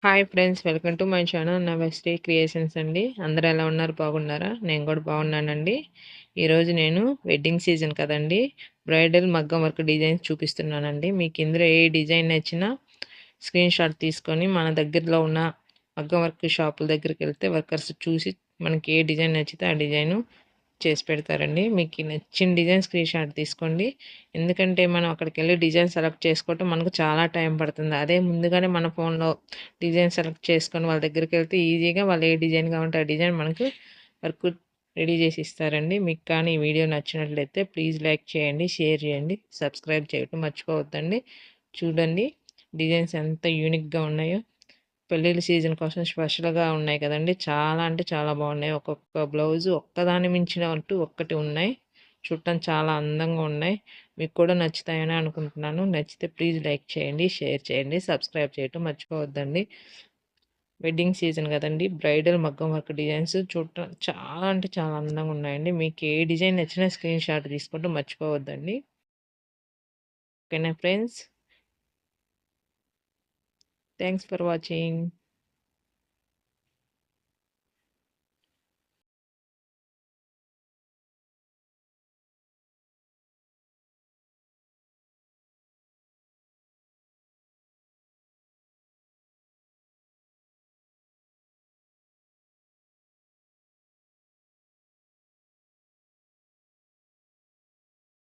Hi friends, welcome to my channel నమస్తే creations అండి. అందరూ ఎలా ఉన్నారు? బాగున్నారా? నేను కూడా బాగున్నానండి. ఈరోజు నేను వెడ్డింగ్ సీజన్ కదండి, బ్రైడల్ మగ్గం వర్క్ డిజైన్స్ చూపిస్తున్నానండి. మీకు ఇందులో ఏ డిజైన్ నచ్చినా స్క్రీన్ షాట్ తీసుకొని మన దగ్గరలో ఉన్న మగ్గం వర్క్ షాపుల దగ్గరికి వెళ్తే వర్కర్స్ చూసి మనకి ఏ డిజైన్ నచ్చితే ఆ డిజైను చేసి పెడతారండి. మీకు నచ్చిన డిజైన్ స్క్రీన్ షాట్ తీసుకోండి. ఎందుకంటే మనం అక్కడికి వెళ్ళి డిజైన్ సెలెక్ట్ చేసుకోవటం మనకు చాలా టైం పడుతుంది. అదే ముందుగానే మన ఫోన్లో డిజైన్ సెలెక్ట్ చేసుకొని వాళ్ళ దగ్గరికి వెళ్తే ఈజీగా వాళ్ళు ఏ డిజైన్ కావాలంటే ఆ డిజైన్ మనకు వర్క్ రెడీ చేసి ఇస్తారండి. మీకు కానీ ఈ వీడియో నచ్చినట్లయితే ప్లీజ్ లైక్ చేయండి, షేర్ చేయండి, సబ్స్క్రైబ్ చేయటం మర్చిపోవద్దండి. చూడండి డిజైన్స్ ఎంత యూనిక్గా ఉన్నాయో. పెళ్ళిళ్ళ సీజన్ కోసం స్పెషల్‌గా ఉన్నాయి కదండీ! చాలా అంటే చాలా బాగున్నాయి. ఒక్కొక్క బ్లౌజు ఒక్కదాన్ని మించినట్టు ఒక్కటి ఉన్నాయి. చూడటానికి చాలా అందంగా ఉన్నాయి. మీకు కూడా నచ్చుతాయని అనుకుంటున్నాను. నచ్చితే ప్లీజ్ లైక్ చేయండి, షేర్ చేయండి, సబ్స్క్రైబ్ చేయటం మర్చిపోవద్దండి. వెడ్డింగ్ సీజన్ కదండీ! బ్రైడల్ మగ్గం వర్క్ డిజైన్స్ చూడటం చాలా అంటే చాలా అందంగా ఉన్నాయండి. మీకు ఏ డిజైన్ నచ్చినా స్క్రీన్ షాట్ తీసుకోవడం మర్చిపోవద్దండి. ఓకేనా ఫ్రెండ్స్? Thanks for watching.